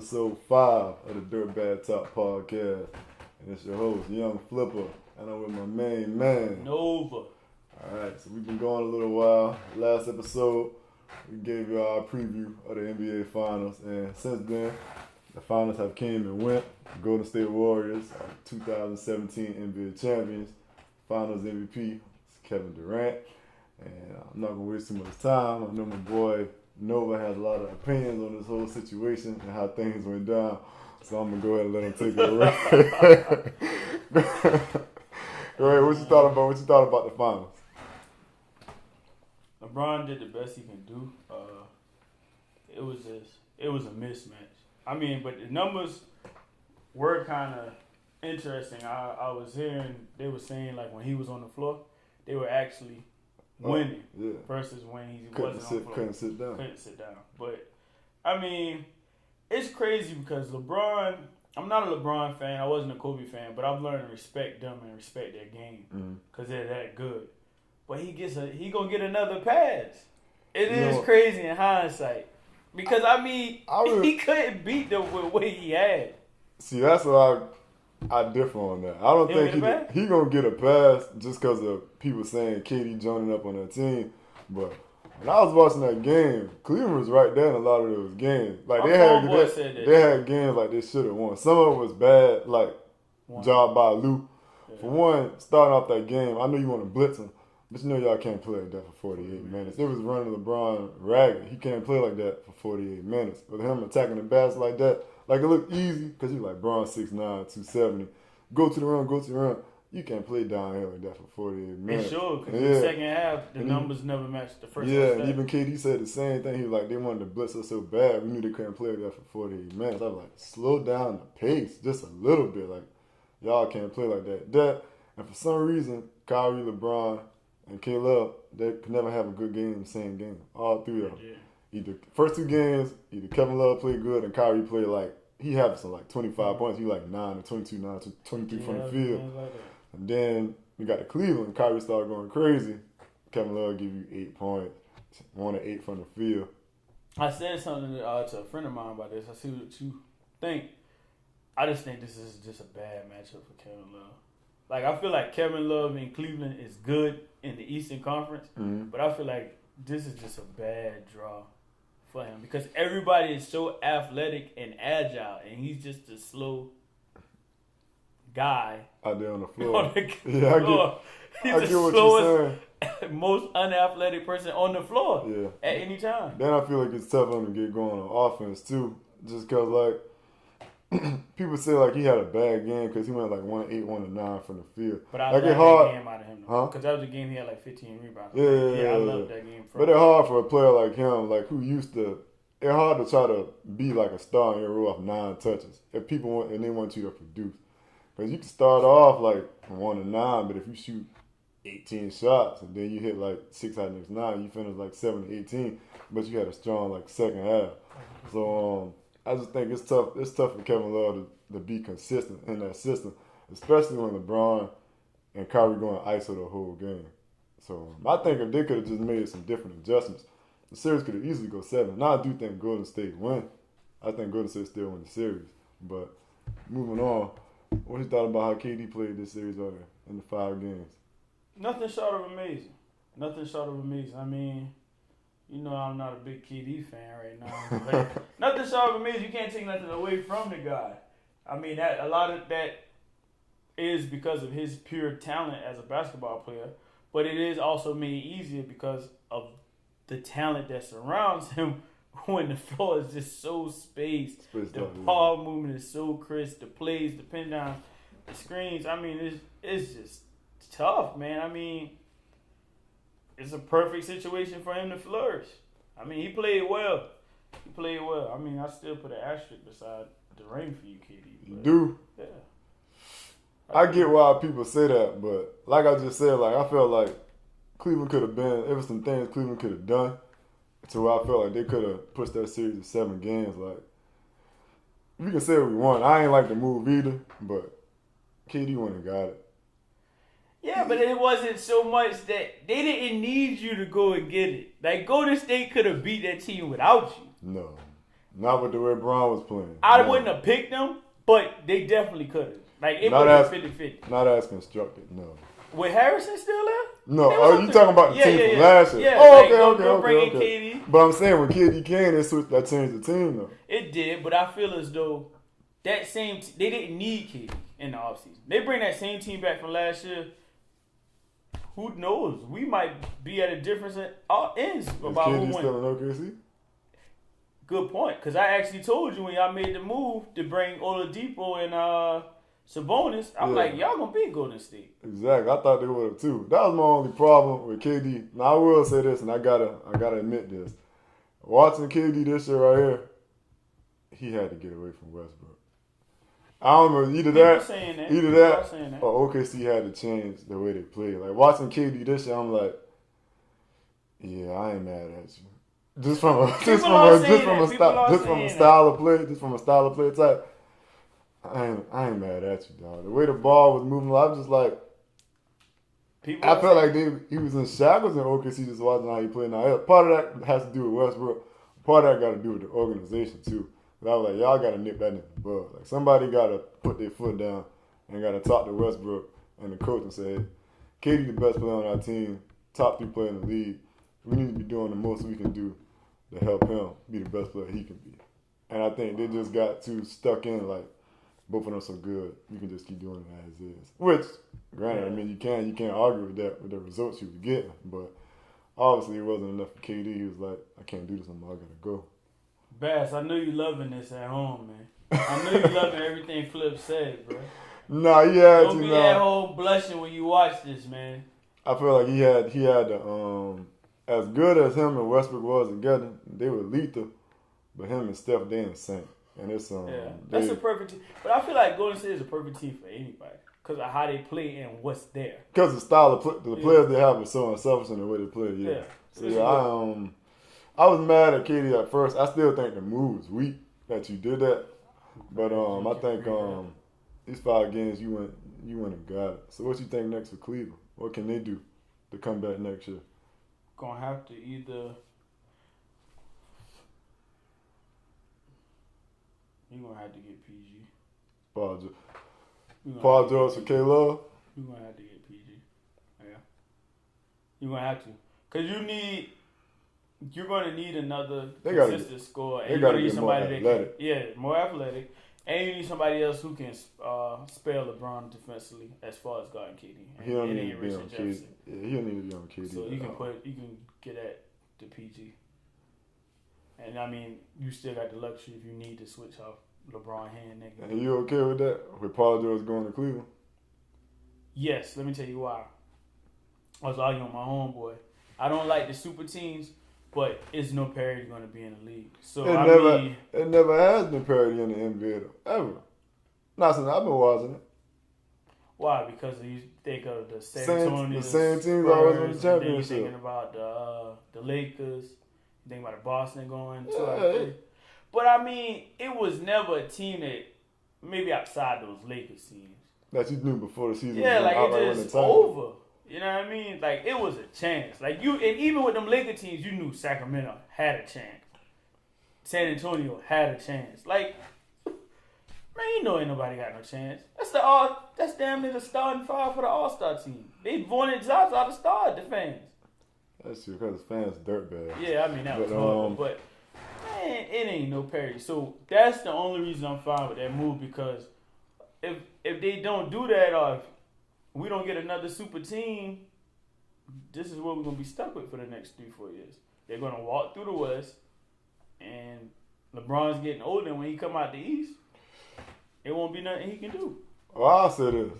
episode 5 of the Dirtbag Talk Podcast. And it's your host, Young Flipper, and I'm with my main man, Nova. Alright, so we've been going a little while. Last episode, we gave you our preview of the NBA Finals, and since then, the Finals have came and went. The Golden State Warriors are 2017 NBA champions. Finals MVP is Kevin Durant. And I'm not going to waste too much time. I know my boy Nova has a lot of opinions on this whole situation and how things went down. So I'm going to go ahead and let him take it away. Go ahead, what you thought about the finals? LeBron did the best he can do. It was a mismatch. I mean, but the numbers were kind of interesting. I was hearing, they were saying like when he was on the floor, they were actually winning versus when he wasn't on the floor. Couldn't sit down. But, I mean, it's crazy because LeBron, I'm not a LeBron fan. I wasn't a Kobe fan, but I've learned to respect them and respect their game because they're that good. But he going to get another pass. It is crazy in hindsight. Because, I mean, he couldn't beat them with what he had. See, that's what I differ on that. I don't think he gonna get a pass just because of people saying KD joining up on that team. But when I was watching that game, Cleveland was right there in a lot of those games. Like they had games like they should have won. Some of it was bad, like job by Lou. Yeah. For one, starting off that game, I know you want to blitz him, but you know y'all can't play like that for 48 minutes. It was running LeBron ragged. He can't play like that for 48 minutes. With him attacking the basket like that. Like, it looked easy because you're like, Braun 6'9", 270. Go to the rim. You can't play down here like that for 48 minutes. They sure, because in the second half, the numbers never matched the first half. Yeah, and even KD said the same thing. He was like, they wanted to blitz us so bad, we knew they couldn't play like that for 48 minutes. I was like, slow down the pace just a little bit. Like, y'all can't play like that. And for some reason, Kyrie, LeBron, and Caleb, they could never have a good game in the same game. All three of them. Yeah. Either first two games, Kevin Love played good and Kyrie played like, he had some like 25 points. He like 9 or 22, 9 to 23 from the field. Like and then we got to Cleveland. Kyrie started going crazy. Kevin Love give you 8 points, 1 or 8 from the field. I said something to a friend of mine about this. I see what you think. I just think this is just a bad matchup for Kevin Love. Like, I feel like Kevin Love in Cleveland is good in the Eastern Conference, but I feel like this is just a bad draw for him because everybody is so athletic and agile, and he's just a slow guy out there on the floor. He's the slowest, most unathletic person on the floor at any time. Then I feel like it's tough for him to get going on offense too, just because like people say like he had a bad game because he went like 1-8, 1-9 from the field. But I love that game out of him because that was a game he had like 15 rebounds. I love that game. But it's hard for a player like him, like who used to. It's hard to try to be like a star and roll off 9 touches if people want and they want you to produce. Because you can start off like 1-9, but if you shoot 18 shots and then you hit like 6 out of the next 9, you finish like 7-18, but you had a strong like second half. So I just think it's tough. It's tough for Kevin Love to be consistent in that system, especially when LeBron and Kyrie going ISO the whole game. So I think if they could have just made some different adjustments, the series could have easily go 7. Now I do think Golden State win. I think Golden State still win the series. But moving on, what you thought about how KD played this series in the 5 games? Nothing short of amazing. I mean, you know I'm not a big KD fan right now. But nothing short of amazing. You can't take nothing away from the guy. I mean, a lot of that is because of his pure talent as a basketball player. But it is also made easier because of the talent that surrounds him when the floor is just so spaced. The ball movement is so crisp. The plays depend on the screens. I mean, it's just tough, man. I mean, it's a perfect situation for him to flourish. I mean, he played well. I mean, I still put an asterisk beside the ring for you, KD. You do? Yeah. I get why people say that, but like I just said, like I felt like Cleveland could have been, there was some things Cleveland could have done to where I felt like they could have pushed that series to 7 games. Like, we can say we won. I ain't like the move either, but KD went and got it. Yeah, but it wasn't so much that they didn't need you to go and get it. Like, Golden State could have beat that team without you. No. Not with the way Braun was playing. I wouldn't have picked them, but they definitely could have. Like, it would have been 50-50. Not as constructed, no. With Harrison still there? No, you talking about the team from last year? Yeah, Okay. KD. But I'm saying when KD came, that changed the team, though. It did, but I feel as though that same they didn't need KD in the offseason. They bring that same team back from last year. Who knows? We might be at a difference at all ends about who won. Still in OKC? Good point, because I actually told you when y'all made the move to bring Oladipo and Sabonis, I'm like, y'all gonna beat Golden State. Exactly. I thought they would have too. That was my only problem with KD. Now I will say this, and I gotta admit this. Watching KD this year right here, he had to get away from Westbrook. I don't know, either that or OKC had to change the way they play. Like watching KD this year, I'm like, yeah, I ain't mad at you. Just from a style of play type. I ain't mad at you, dog. The way the ball was moving, I was just like, I felt like he was in shackles in OKC just watching how he played. Now, part of that has to do with Westbrook. Part of that got to do with the organization too. But I was like, y'all got to nip that in the bud. Like somebody got to put their foot down and got to talk to Westbrook and the coach and say, hey, KD the best player on our team, top 3 player in the league. We need to be doing the most we can do to help him be the best player he can be. And I think they just got too stuck in like, both of them so good, you can just keep doing it as is. Which, granted, I mean, you can't argue with that with the results you were getting, but obviously it wasn't enough for KD. He was like, I can't do this anymore. I gotta go. Bass, I know you loving this at home, man. I know you loving everything Flip said, bro. Nah, yeah, don't be that whole blushing when you watch this, man. I feel like he had the as good as him and Westbrook was together, they were lethal, but him and Steph, they insane. And it's that's a perfect team. But I feel like Golden State is a perfect team for anybody because of how they play and what's there. Because the style of the players they have is so unselfish in the way they play. Yeah. So I was mad at KD at first. I still think the move was weak that you did that. But I think these 5 games you went and got it. So what you think next for Cleveland? What can they do to come back next year? Gonna have to either. You're going to have to get PG. Paul George for K-Love? You're going to have to get PG. Yeah. You're going to have to. Because you're going to need another consistent scorer. And you're going to need somebody more athletic. And you need somebody else who can spare LeBron defensively as far as guarding KD. He don't need to be on KD. Yeah, he don't need to be on KD. So you can get that to PG. And, I mean, you still got the luxury if you need to switch off LeBron hand nigga. And you okay with that? With Paul George going to Cleveland? Yes. Let me tell you why. I was arguing with my homeboy. I don't like the super teams, but it's no parity going to be in the league. So, it never has been parity in the NBA, though. Ever. Not since I've been watching it. Why? Because you think of the San Antonio. The same teams always win the championship. Then you're thinking about the Lakers. Think about Boston going 2-3. But I mean, it was never a team that maybe outside those Lakers teams that you knew before the season. Yeah, like it just over. You know what I mean? Like it was a chance. Like and even with them Lakers teams, you knew Sacramento had a chance. San Antonio had a chance. Like, man, you know ain't nobody got no chance. That's damn near the starting 5 for the All-Star team. They wanted Zaza to start the fans. That's true, because fans dirtbag. Yeah, I mean, that was horrible, but man, it ain't no parity. So that's the only reason I'm fine with that move, because if they don't do that, or if we don't get another super team, this is what we're going to be stuck with for the next 3-4 years. They're going to walk through the West, and LeBron's getting older, and when he come out the East, it won't be nothing he can do. Well, I'll say this.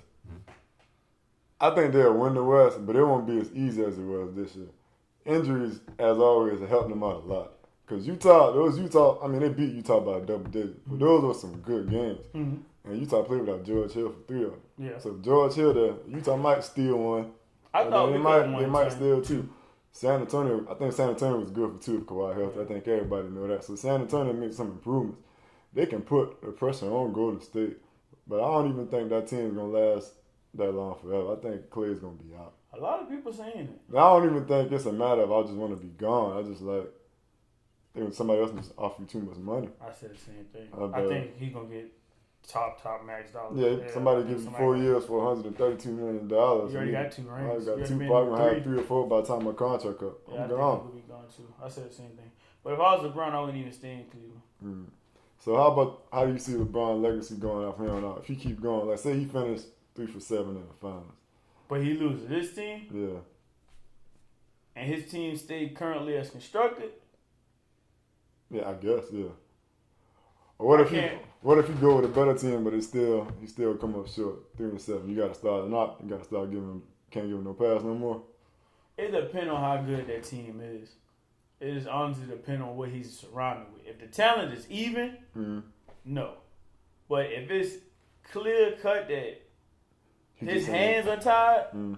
I think they'll win the West, but it won't be as easy as it was this year. Injuries, as always, have helped them out a lot. Because Utah, they beat Utah by a double digit. But those were some good games. Mm-hmm. And Utah played without George Hill for 3 of them. Yeah. So George Hill there, Utah might steal one. I thought they might steal 2. San Antonio, I think San Antonio was good for 2 if Kawhi healthy. I think everybody know that. So San Antonio made some improvements. They can put the pressure on Golden State. But I don't even think that team is going to last that long forever. I think Clay's going to be out. A lot of people saying it. I don't even think it's a matter of I just want to be gone. I just like, think somebody else was offering too much money. I said the same thing. I think he's gonna get top max dollars. Yeah, somebody gives you 4 years for $132 million. You already got 2 rings. I already got 2. Probably gonna have 3 or 4 by the time my contract up. Yeah, I'm gone. I think he would be gone too. I said the same thing. But if I was LeBron, I wouldn't even stay in Cleveland. So how do you see LeBron's legacy going off here on out? If he keep going, like say he finished 3 for 7 in the finals, but he loses this team, yeah, and his team stayed currently as constructed. Yeah, I guess, yeah. Or what if you go with a better team, but he still come up short, 3 and 7? You got to start or not. You got to start can't give him no pass no more. It depends on how good that team is. It is honestly depend on what he's surrounded with. If the talent is even, no. But if it's clear cut that his hands are tied,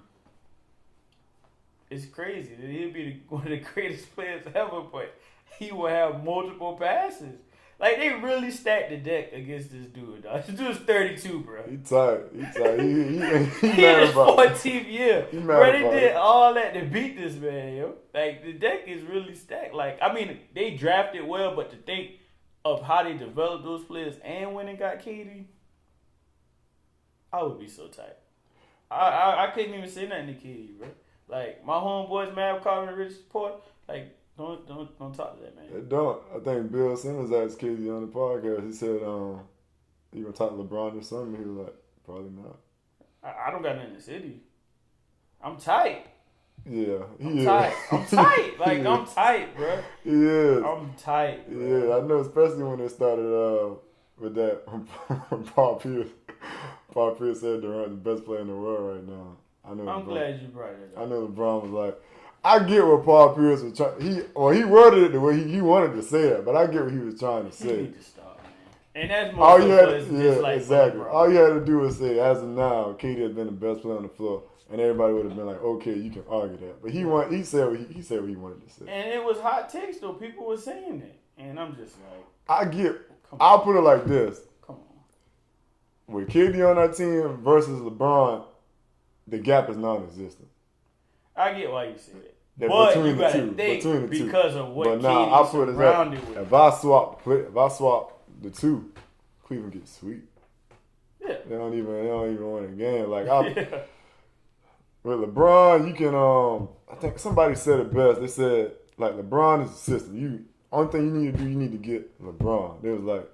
it's crazy. He'll be one of the greatest players ever, but he will have multiple passes. Like, they really stacked the deck against this dude, dog. This dude's 32, bro. He tight. He He mad in his about it. 14th year. He mad Bro, they about did it. all that to beat this man, yo. Like, the deck is really stacked. Like, I mean, they drafted well, but to think of how they developed those players and when they got KD, I would be so tight. I couldn't even say nothing to KD, bro. Like, my homeboys, Mav, Carvin, Rich Port, like, don't talk to that man. It don't. I think Bill Simmons asked KD on the podcast. He said, you gonna talk to LeBron or something? He was like, probably not. I don't got nothing to say to you. I'm tight. Yeah, I'm tight. I'm tight. Like, I'm tight, bro. He is. I'm tight, bro. Yeah, I know, especially when it started with that Paul Pierce. Paul Pierce said Durant's the best player in the world right now. I know. I'm glad you brought it up. I know LeBron was like, I get what Paul Pierce was trying. He worded it the way he wanted to say that, but I get what he was trying to say. You need to stop, man. And that's more exactly. All you had to do was say, as of now, KD has been the best player on the floor, and everybody would have been like, okay, you can argue that. But he said what he wanted to say. And it was hot takes though. People were saying it, and I'm just like, I'll put it like this: come on. with KD on that team versus LeBron, the gap is non-existent. I get why you say that. Yeah, but between you the gotta two, think because of what but now I KD put it surrounded with. if I swap the two, Cleveland gets sweet. Yeah. They don't even win a game. Like with LeBron, you can I think somebody said it best. They said like LeBron is a system. Only thing you need to do, you need to get LeBron. They was like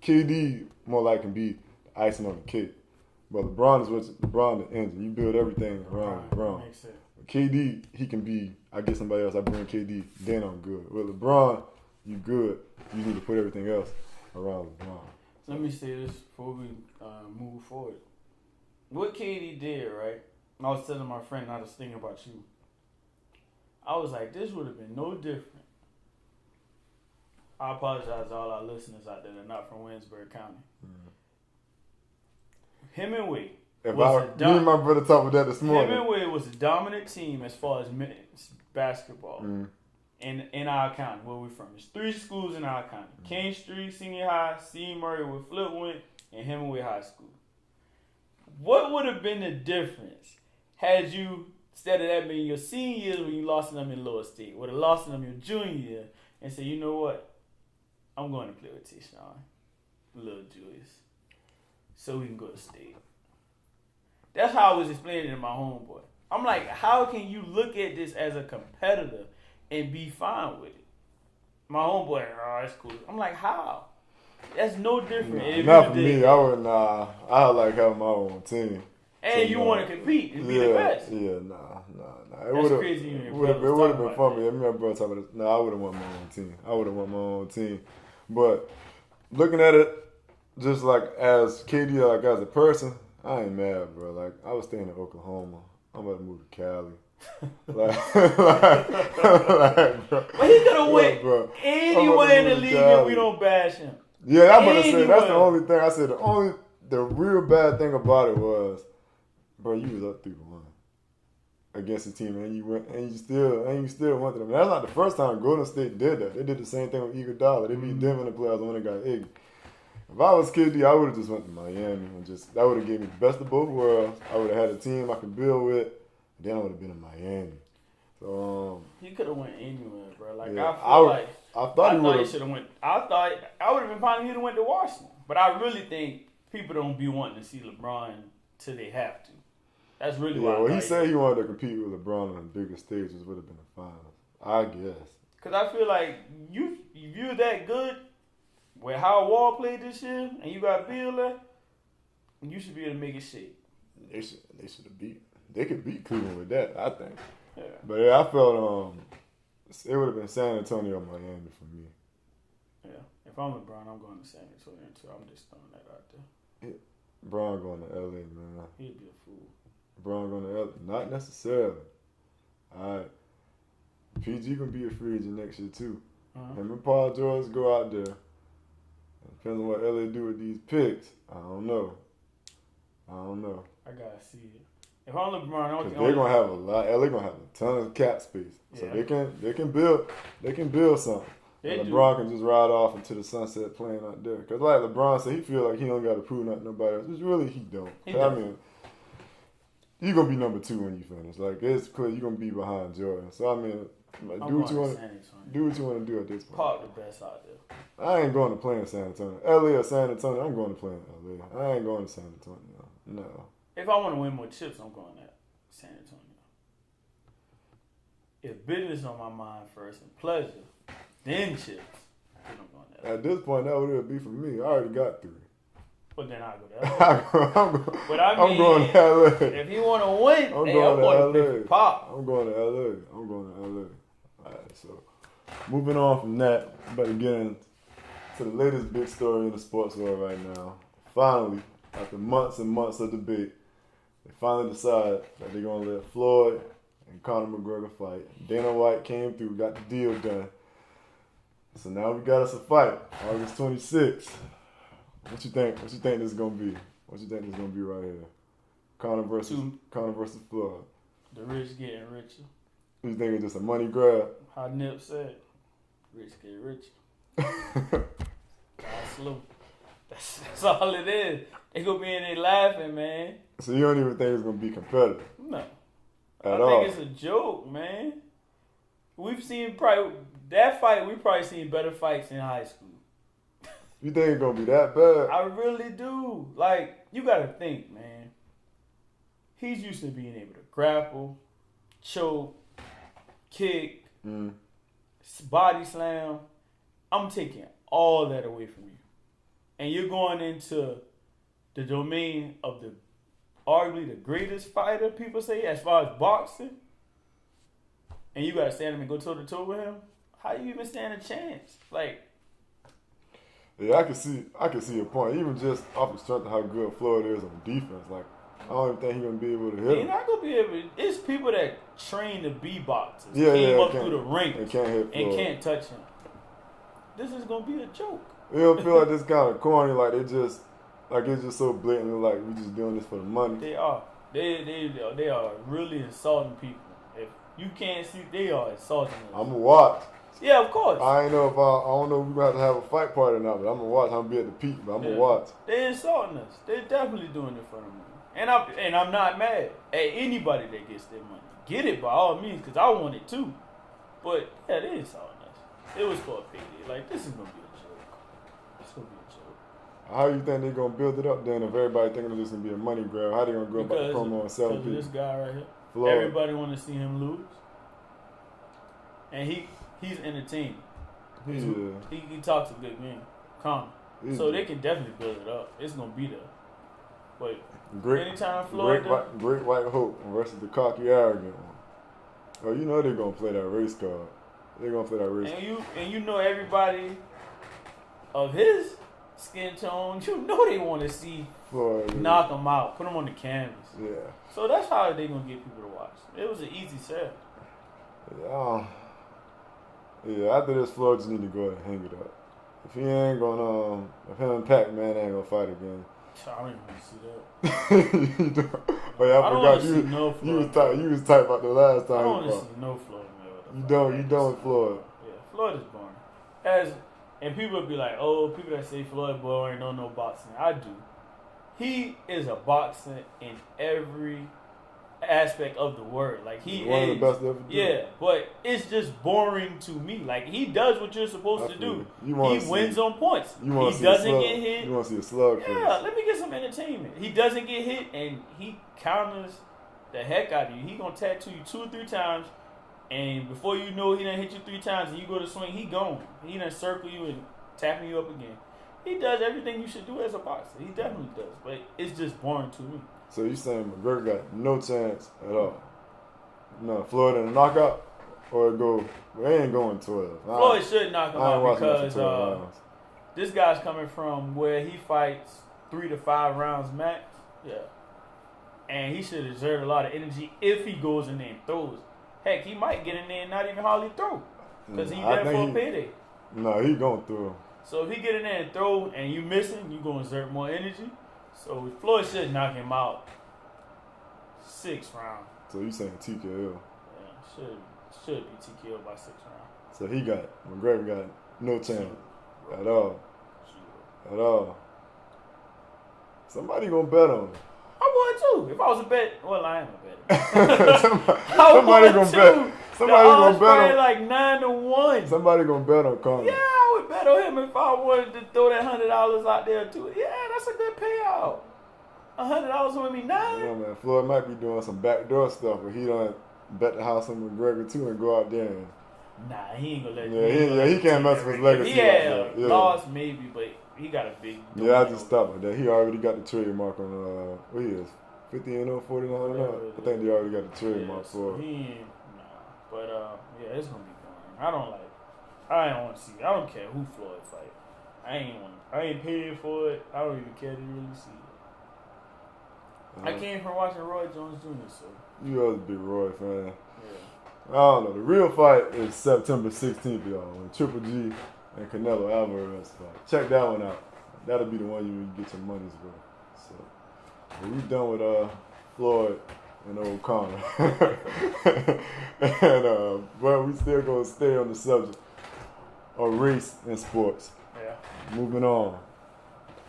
KD more like can be the icing on the cake. But LeBron is LeBron the engine. You build everything around LeBron. Makes sense. KD, he can be, I get somebody else, I bring KD, then I'm good. With LeBron, you good. You need to put everything else around LeBron. Let me say this before we move forward. What KD did, right? I was telling my friend, I was thinking about you. I was like, this would have been no different. I apologize to all our listeners out there that are not from Winsburg County. Him and Wade. Me and my brother talked about that this morning. Him and Wade was a dominant team as far as men's basketball in our county, where we're from. There's 3 schools in our county. King Street Senior High, C. Murray where Flip went, and Hemingway High School. What would have been the difference had you, instead of that being your senior years when you lost to them in Lower State, would have lost to them your junior year and said, you know what? I'm going to play with T-Sean, little Julius, so we can go to state. That's how I was explaining it to my homeboy. I'm like, how can you look at this as a competitor and be fine with it? My homeboy, that's cool. I'm like, how? That's no different. Not for me. I would like having my own team. And so, you want to compete and be the best. Yeah, nah. That's crazy. It would have been fun. I remember talking about this. No, I would have won my own team. But looking at it, just like as KD, like as a person, I ain't mad, bro. Like I was staying in Oklahoma. I'm about to move to Cali. Bro. But he could have went anywhere in the league and we don't bash him. Yeah, I'm about to say that's the only thing. I said the real bad thing about it was, bro, you was up 3-1 against the team, and you still went to them. That's not the first time Golden State did that. They did the same thing with Iguodala. They beat Denver in the playoffs when they got Iggy. If I was KD, I would have just went to Miami and that would have given me the best of both worlds. I would have had a team I could build with. Then I would have been in Miami. So he could have went anywhere, bro. Like yeah, I thought he should have went. I would have been fine if he'd have went to Washington. But I really think people don't be wanting to see LeBron till they have to. That's really why. Well, he said he wanted to compete with LeBron on the bigger stages. Would have been the finals, I guess. Because I feel like if you're that good with how Wall played this year, and you got Bill there, you should be able to make it shake. They should have beat. They could beat Cleveland with that, I think. Yeah. But yeah, I felt it would have been San Antonio, Miami for me. Yeah. If I'm LeBron, I'm going to San Antonio too. I'm just throwing that out there. Bron going to LA, man. He'd be a fool. Bron going to LA, not necessarily. All right. PG gonna be a free agent next year too. Him and Paul George go out there. Depends on what LA do with these picks. I don't know. I gotta see it. If I'm LeBron, they're gonna have a lot. LA gonna have a ton of cap space, so they can build something. And LeBron can just ride off into the sunset playing out there. Cause like LeBron said, he feel like he don't got to prove nothing to nobody else. Which really he don't. I mean, you gonna be number 2 when you finish. Like it's clear you gonna be behind Jordan. So I mean, do what you want to do at this point. Park the best out there. I ain't going to play in San Antonio. LA or San Antonio, I'm going to play in LA. I ain't going to San Antonio. No. If I want to win more chips, I'm going to San Antonio. If business on my mind first and pleasure, then chips, then I'm going to LA. At this point, that would it be for me. I already got 3. But then I'll go to LA. But I mean, I'm going to LA. If you want to win, I'm going to LA. Pop. I'm going to LA. All right, so moving on from that, but again, to the latest big story in the sports world right now. Finally, after months and months of debate, they finally decided that they're going to let Floyd and Conor McGregor fight. Dana White came through, got the deal done. So now we got us a fight, August 26th. What you think this is gonna be? What you think this is gonna be right here? Conor versus Floyd. The rich getting richer. You think it's just a money grab? How Nip said, rich get richer. God slow. That's all it is. They gonna be in there laughing, man. So you don't even think it's gonna be competitive? No. At all? I think it's a joke, man. We've seen that fight. We probably seen better fights in high school. You think it's gonna be that bad? I really do. Like, you gotta think, man. He's used to being able to grapple, choke, kick, body slam. I'm taking all that away from you. And you're going into the domain of arguably the greatest fighter, people say, as far as boxing. And you gotta stand him and go toe to toe with him. How you even stand a chance? Like, yeah, I can see your point. Even just off the strength of how good Floyd is on defense, like I don't even think he's gonna be able to hit him. He's not gonna be able to. It's people that train to be boxers, came up through the ranks, and can't hit Floyd. And can't touch him. This is gonna be a joke. It don't feel like this kind of corny, like it's just so blatantly like we just doing this for the money. They are. They are really insulting people. If you can't see, they are insulting us. I'm gonna watch. Yeah, of course. I ain't know if I don't know if we're gonna have a fight party or not, but I'm gonna watch. I'm gonna be at the peak, but I'm gonna watch. They're insulting us. They're definitely doing it for the money. And I'm not mad at anybody that gets their money. Get it by all means, because I want it too. But yeah, they insulting us. It was for a payday. Like, this is gonna be a joke. It's gonna be a joke. How you think they're gonna build it up then if everybody thinking this is gonna be a money grab? How they gonna go about the promo and sell people? Because this guy right here. Floyd. Everybody want to see him lose. And he's entertaining. He talks a good game. Calm. So they can definitely build it up. It's going to be there. But anytime Floyd... Great White Hope versus the cocky arrogant one. Oh, you know they're going to play that race card. They're going to play that race card. And you know everybody of his skin tone, you know they want to see Floyd knock him out, put him on the canvas. Yeah. So that's how they're going to get people to watch. It was an easy sell. Yeah, after this, Floyd just need to go ahead and hang it up. If he ain't gonna, if him and Pac-Man ain't gonna fight again. I don't even want to see that. Oh yeah, I forgot you was tight about the last time. I don't want to see no Floyd Mayweather. You done with Floyd. Yeah, Floyd is boring. And people would be like, oh, people that say Floyd boring don't know boxing. I do. He is a boxer in every aspect of the word. Like he one is, of the best ever. yeah, but it's just boring to me. Like he does what you're supposed to do. He wins on points. He doesn't get hit. You want to see a slug? Yeah, let me get some entertainment. He doesn't get hit, and he counters the heck out of you. He gonna tattoo you 2 or 3 times, and before you know, he done hit you 3 times, and you go to swing, he gone. He done circle you and tapping you up again. He does everything you should do as a boxer. He definitely does, but it's just boring to me. So you saying McGregor got no chance at all? No, Floyd in a knockout, or they ain't going 12. Floyd should knock him out because this guy's coming from where he fights 3 to 5 rounds max. Yeah. And he should exert a lot of energy if he goes in there and throws. Heck, he might get in there and not even hardly throw. Because he's there for a payday. No, he going through. So if he get in there and throw and you missing, you going to exert more energy. So Floyd should knock him out 6 rounds. So you saying TKO? Yeah, should be TKO by 6 rounds. So McGregor got no chance at all. At all. Somebody gonna bet on him. I would too. If I was a bet, well, I am a somebody bet. gonna bet. Somebody gonna bet on like 9 to 1. Somebody gonna bet on Conor. Yeah, I would bet on him if I wanted to throw that $100 out there too. Yeah, that's a good payout. $100 would be 9. Yeah, man. Floyd might be doing some backdoor stuff, but he don't bet the house on McGregor too and go out there and. Nah, he ain't gonna let. He can't mess with his legacy. He had lost maybe, but he got a big. Yeah, I just stopped with that. He already got the trademark on what he is, 50-0, 49-0. I think they already got the trademark for. He ain't, but yeah, it's gonna be boring. I don't want to see it. I don't care who Floyd fight. I ain't paying for it. I don't even care to really see it. I came from watching Roy Jones Jr. So you was a big Roy fan. Yeah. I don't know. The real fight is September 16th, y'all. When Triple G and Canelo Alvarez fight. Check that one out. That'll be the one you get your money's worth. So we done with Floyd and old Conor. And but we still gonna stay on the subject of race and sports. Yeah. Moving on.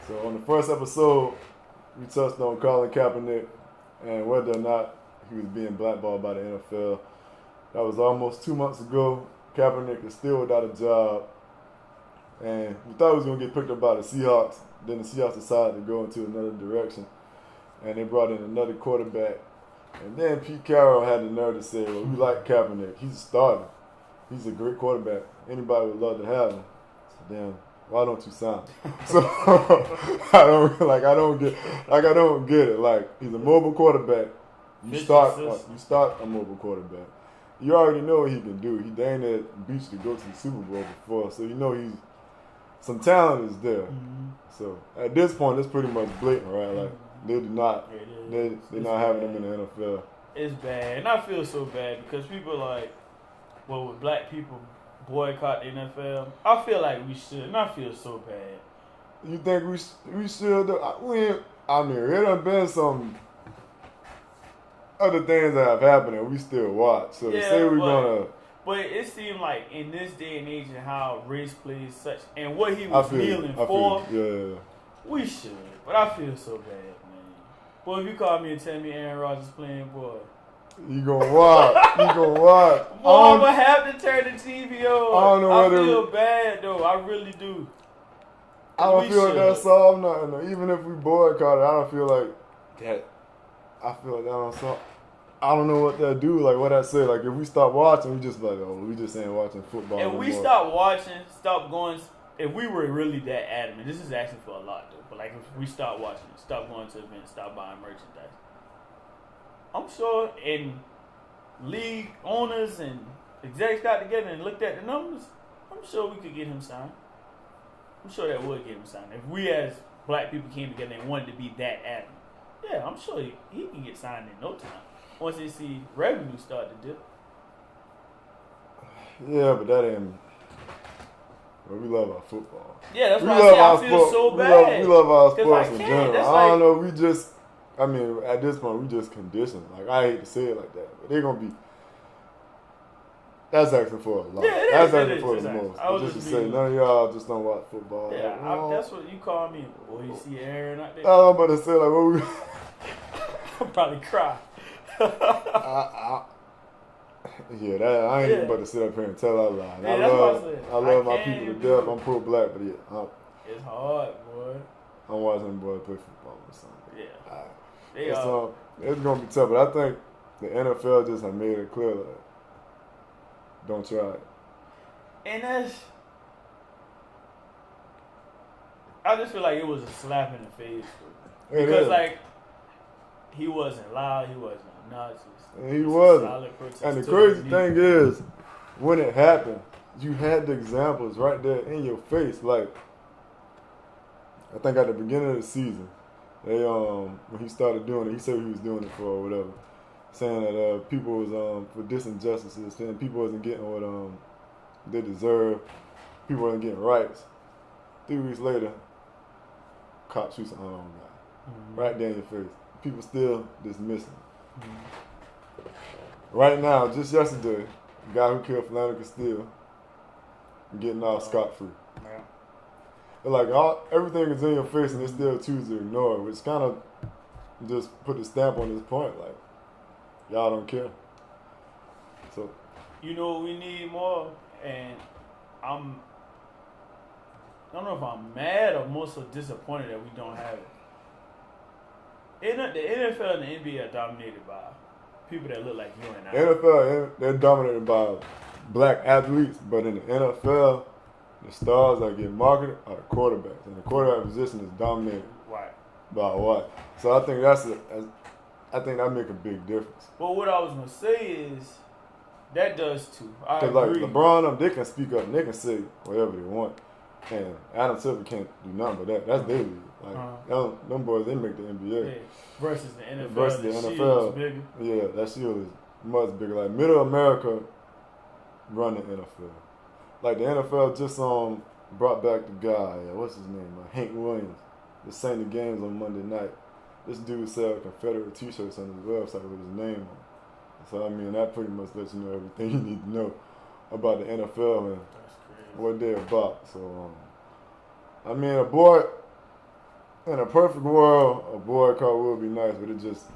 So on the first episode, we touched on Colin Kaepernick and whether or not he was being blackballed by the NFL. That was almost 2 months ago. Kaepernick is still without a job. And we thought he was going to get picked up by the Seahawks. Then the Seahawks decided to go into another direction. And they brought in another quarterback. And then Pete Carroll had the nerve to say, well, we like Kaepernick. He's a starter. He's a great quarterback. Anybody would love to have him. So then, why don't you sign him? So I don't get it. Like, he's a mobile quarterback. You start a mobile quarterback. You already know what he can do. He dang near beat you to go to the Super Bowl before, so you know some talent is there. Mm-hmm. So at this point, it's pretty much blatant, right? Like they're not having him in the NFL. It's bad, and I feel so bad because people like, well, with black people boycott the NFL. I feel like we should, and I feel so bad. You think we should? I mean, it done been some other things that have happened and we still watch. So to say we're gonna. But it seemed like in this day and age and how race plays such and what he was kneeling for, we should. But I feel so bad, man. Boy, if you call me and tell me Aaron Rodgers playing, boy. You gonna watch. You gonna watch. Boy, I'm gonna have to turn the TV on. I don't know I feel bad though. I really do. I don't feel like that solved nothing. Even if we boycott it, I don't feel like that. I feel like that don't solve. I don't know what that do. Like what I say. Like if we stop watching, we just like, oh, we just ain't watching football. If we stop watching, stop going. If we were really that adamant, this is asking for a lot though. But like if we stop watching, stop going to events, stop buying merchandise, I'm sure and league owners and execs got together and looked at the numbers. I'm sure we could get him signed. I'm sure that would get him signed. If we as black people came together and wanted to be that adamant, yeah, I'm sure he can get signed in no time. Once they see revenue start to dip. Yeah, but that ain't. Well, we love our football. Yeah, that's why I feel so bad. We love our sports in general. That's I don't know. We just. I mean, at this point, we just conditioned. Like I hate to say it like that, but they're gonna be. That's asking for a lot. Yeah, that's asking for the most. Just to say none of y'all just don't watch football. Yeah, like, that's what you call me. Boy, you see Aaron out there. I'm about to say like what we. I'll probably cry. Yeah, that I ain't even about to sit up here and tell that lie. Yeah, that's what I said. I love my people to death. I'm pro-black, but yeah, it's hard, boy. I'm watching them boys play football or something. Yeah, it's gonna be tough, but I think the NFL just have made it clear that don't try it. And I just feel like it was a slap in the face because like he wasn't loud, he wasn't nuts. He wasn't. And the crazy thing is, when it happened, you had the examples right there in your face. Like, I think at the beginning of the season, they when he started doing it, he said he was doing it for whatever, saying that people was for disinjustices, saying people wasn't getting what they deserve, people wasn't getting rights. 3 weeks later, cop shoots an unarmed guy right there in your face. People still dismissing. Right now, just yesterday, the guy who killed Philando Castile getting off scot-free. Yeah. Like everything is in your face and they still choose to ignore it, which kind of just put the stamp on this point, like, y'all don't care. So, you know, we need more, and I don't know if I'm mad or more so disappointed that we don't have it. The NFL and the NBA are dominated by people that look like you and I. NFL, they're dominated by black athletes, but in the NFL, the stars that get marketed are the quarterbacks, and the quarterback position is dominated by white. So I think I think that make a big difference. Well, what I was gonna say is that does too. I agree. Like LeBron, they can speak up and they can say whatever they want, and Adam Silver can't do nothing but that. That's their league. Like them boys, they make the NBA. Yeah. Versus the NFL. Versus the NFL, bigger. Yeah, that shield is much bigger. Like Middle America run the NFL. Like the NFL just brought back the guy. What's his name? Hank Williams. They sang the games on Monday night. This dude sell Confederate T-shirts on his website with his name on. So I mean, that pretty much lets you know everything you need to know about the NFL and what they're about. So I mean, in a perfect world, a boycott would be nice, but it just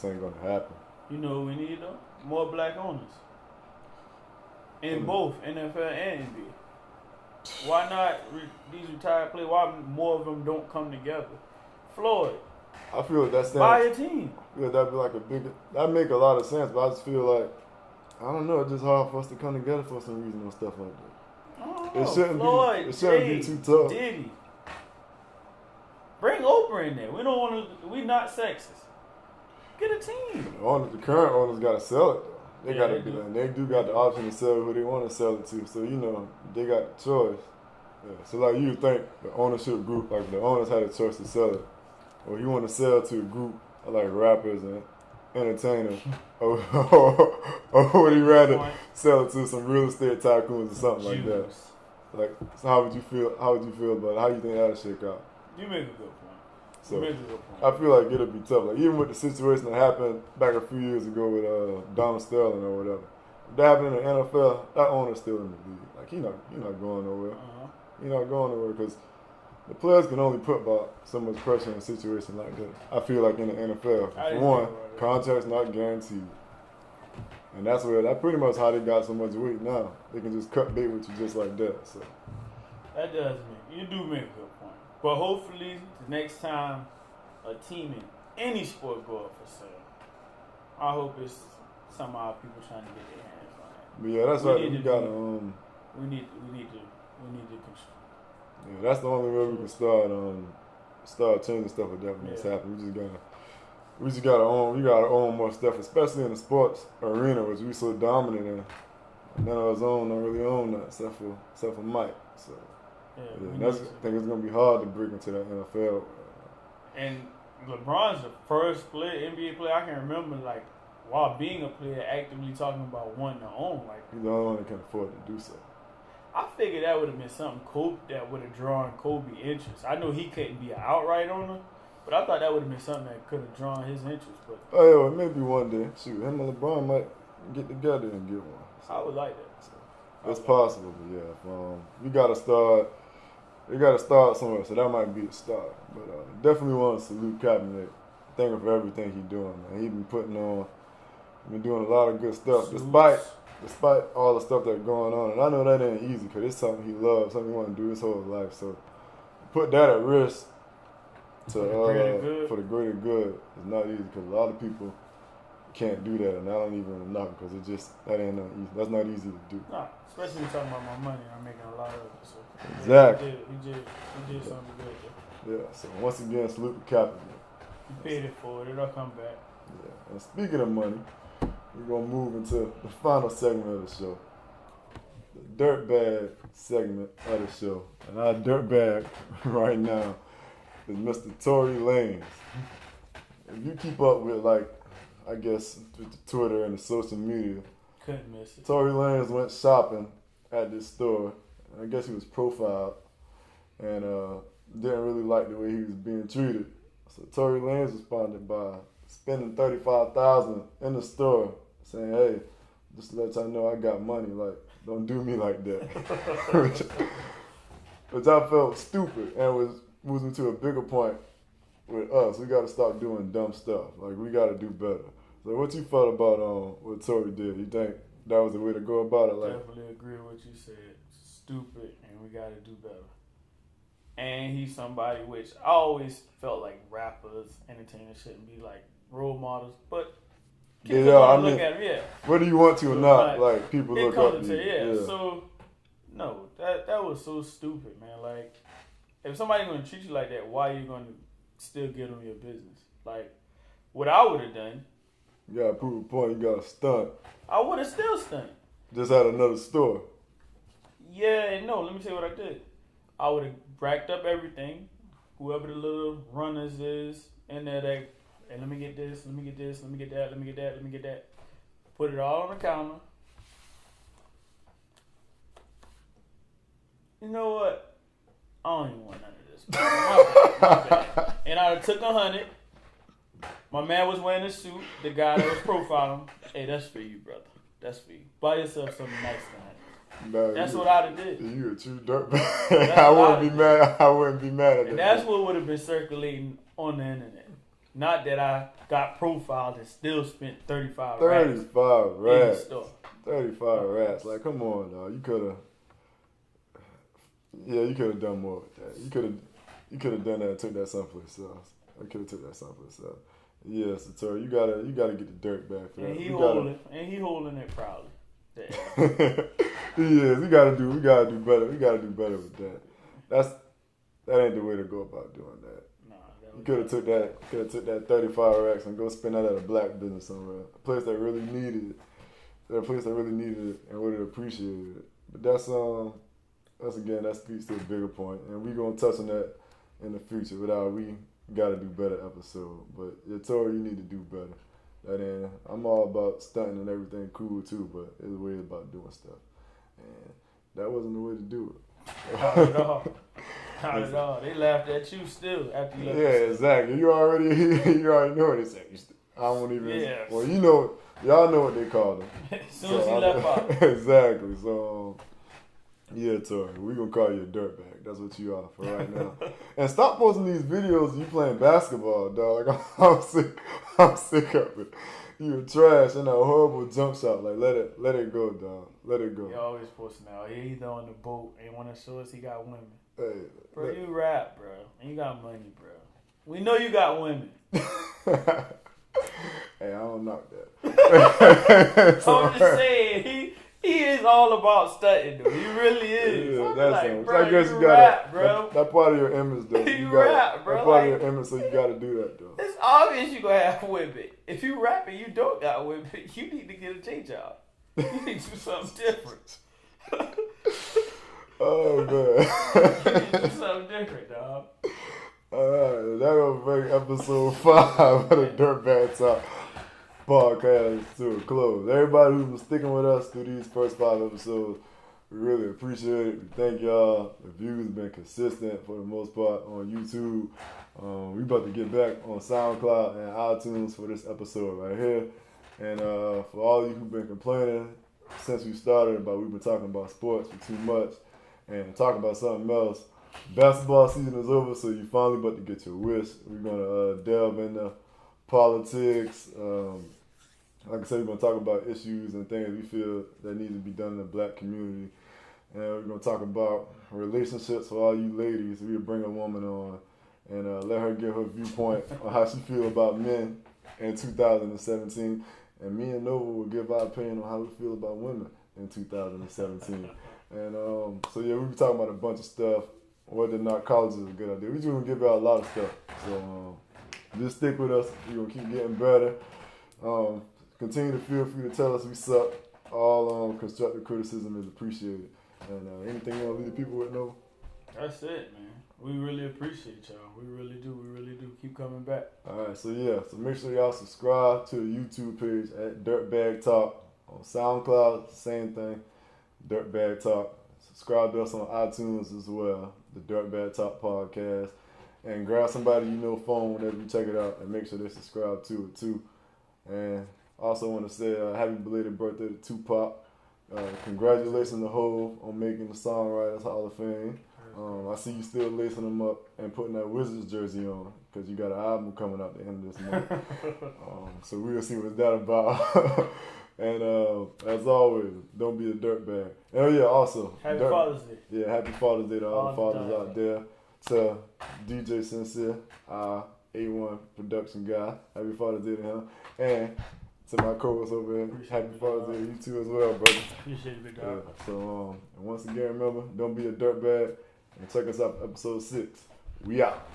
ain't gonna happen. You know what we need though? More black owners. In both NFL and NBA. Why not these retired players? Why more of them don't come together? Floyd. I feel like that's buy a team. Yeah, that'd be like that make a lot of sense, but I just feel like I don't know, it's just hard for us to come together for some reason and stuff like that. It shouldn't be too tough. Diddy. Bring Oprah in there. We not sexist. Get a team. The current owners gotta sell it though. They gotta be like, they do got the option to sell who they want to sell it to. So they got the choice. Yeah. So like you think the ownership group, like the owners had a choice to sell it, or you want to sell to a group of like rappers and entertainers, or would you rather sell it to some real estate tycoons or something like that? Like, so how would you feel about it? How do you think that'll shake out? You make a good point. So I feel like it'll be tough. Like even with the situation that happened back a few years ago with Donald Sterling or whatever, if that happened in the NFL, that owner's still in the league. Like you're not going nowhere. You're not going nowhere because the players can only put about so much pressure in a situation like that. I feel like in the NFL, for one, contracts not guaranteed, and that's pretty much how they got so much weight now. They can just cut bait with you just like that. So that does you do make a good point. But hopefully, the next time a team in any sport go up for sale, I hope it's some of our people trying to get their hands on it. But yeah, that's right. We need to. Yeah, that's the only way we can start changing stuff like that when it's happening. We gotta own more stuff, especially in the sports arena, which we so dominant in. None of us don't really own that except for Mike. So. I think it's gonna be hard to break into the NFL. And LeBron's the first NBA player I can remember, like while being a player, actively talking about wanting to own. Like he's the only one that can afford to do so. I figured that would have been something that would have drawn Kobe interest. I know he couldn't be an outright owner, but I thought that would have been something that could have drawn his interest. But well, maybe one day, shoot, him and LeBron might get together and get one. So, I would like that. So, it's possible, but yeah, you gotta start. They got to start somewhere, so that might be the start. But definitely want to salute Kaepernick. Thank him for everything he's doing, man. He's been putting on Been doing a lot of good stuff, despite all the stuff that's going on. And I know that ain't easy because it's something he loves, something he want to do his whole life. So put that at risk for the greater good is not easy because a lot of people can't do that, and I don't even know because that ain't not easy. That's not easy to do. Nah, especially when you're talking about my money. I'm making a lot of it. So exactly. He did something good though. Yeah. So once again, salute to Kaepernick. You paid it for it. It'll come back. Yeah. And speaking of money, we're gonna move into the final segment of the show, the Dirtbag segment of the show. And our Dirtbag right now is Mr. Tory Lanez. If you keep up with, like, I guess, with the Twitter and the social media, couldn't miss it. Tory Lanez went shopping at this store. I guess he was profiled and didn't really like the way he was being treated. So Tory Lanez responded by spending $35,000 in the store, saying, "Hey, just to let y'all know I got money. Like, don't do me like that." which I felt stupid and was moving to a bigger point with us. We got to stop doing dumb stuff. Like, we got to do better. So what you felt about what Tory did? You think that was the way to go about it? Like, definitely agree with what you said. Stupid, and we got to do better. And he's somebody which I always felt like rappers, entertainers shouldn't be like role models, but yeah, I mean, look at him, yeah. Whether you want to or So not, like people look up to you. Yeah. So no, that was so stupid, man. Like, if somebody's gonna treat you like that, why are you gonna still give them your business? Like, what I would have done, you gotta prove a point. You gotta stunt. I would have still stunned. Just at another store. Yeah, and no. Let me tell you what I did. I would have racked up everything, whoever the little runners is in there. That, and let me get this, let me get this, let me get that, let me get that, let me get that. Put it all on the counter. You know what? I don't even want none of this. My bad. And I took 100. My man was wearing a suit. The guy that was profiling. Hey, that's for you, brother. That's for you. Buy yourself something nice tonight. No, that's what I'd have did. You a true dirtbag. I wouldn't be mad. I wouldn't be mad at that. And that's what would have been circulating on the internet. Not that I got profiled and still spent 35 rats. 35 rats. In the store. 35 rats. Like, come on, dog. You could have. Yeah, you could have done more with that. You could have done that and took that someplace else. I could have took that someplace else. Yeah, so Tory, you gotta get the dirt back for that. And he holding it proudly. Yeah, we gotta do better. We gotta do better with that. That ain't the way to go about doing that. Nah, you could have took that 35 racks and go spend that at a black business somewhere, a place that really needed it, and would have appreciated it. But that speaks to a bigger point, and we gonna touch on that in the future. Without we gotta do better episode. But yeah, Tory, you need to do better. I'm all about stunting and everything cool too, but it's a way about doing stuff. And that wasn't the way to do it. Not at all. Not at all. They laughed at you still after you left. Yeah, exactly. You already know what they said. I won't even. Yeah. Well, y'all know what they call them. As soon as he left out. Exactly. So, yeah, Tory, we gonna call you a dirtbag. That's what you are for right now. And stop posting these videos of you playing basketball, dog. Like, I'm sick of it. You trash and a horrible jump shot. Like, let it go, dog. Let it go. He always posting now. He either on the boat and want to show us he got women. Hey, bro, you rap, bro. And you got money, bro. We know you got women. Hey, I don't knock that. I'm just saying, he is all about stunting, though. He really is. Yeah, that's like, bro, I guess you gotta, rap, bro. That part of your image, though. You rap, bro. That part of your image, so you gotta do that, though. It's obvious you gonna have women. If you rap and you don't got women, you need to get a J job. You need to do something different. Oh, man. You need to do something different, dog. Alright, that will bring episode 5 of the Dirtbag Talk Podcast to a close. Everybody who's been sticking with us through these first 5 episodes, we really appreciate it. We thank y'all. The views have been consistent for the most part on YouTube. We about to get back on SoundCloud and iTunes for this episode right here. And for all of you who've been complaining since we started about we've been talking about sports for too much and talking about something else, basketball season is over, so you finally about to get your wish. We're going to delve into politics, like I said, we're going to talk about issues and things we feel that need to be done in the black community. And we're going to talk about relationships for all you ladies. We'll bring a woman on and let her give her viewpoint on how she feel about men in 2017. And me and Nova will give our opinion on how we feel about women in 2017. And so yeah, we'll be talking about a bunch of stuff. Whether or not college is a good idea. We're just going to give out a lot of stuff. So just stick with us. We're going to keep getting better. Continue to feel free to tell us we suck. All constructive criticism is appreciated. And anything you want to leave the people with, Nova? That's it, man. We really appreciate y'all. We really do. We really do. Keep coming back. All right. So yeah. So make sure y'all subscribe to the YouTube page at Dirtbag Talk. On SoundCloud, same thing. Dirtbag Talk. Subscribe to us on iTunes as well. The Dirtbag Talk Podcast. And grab somebody you know phone whenever you check it out and make sure they subscribe to it too. And also want to say happy belated birthday to Tupac. Congratulations to Hov on making the Songwriters Hall of Fame. I see you still lacing them up and putting that Wizards jersey on because you got an album coming out at the end of this month. So we'll see what that about. And as always, don't be a dirtbag. Oh yeah, also Happy Father's Day. Yeah, happy Father's Day to all the fathers out there. To DJ Sincere, our A1 production guy. Happy Father's Day to him. And to my co-host over here, happy Father's Day to you too as well, brother. Appreciate it, big dog. Yeah, so and once again, remember, don't be a dirtbag. And check us out for episode 6. We out.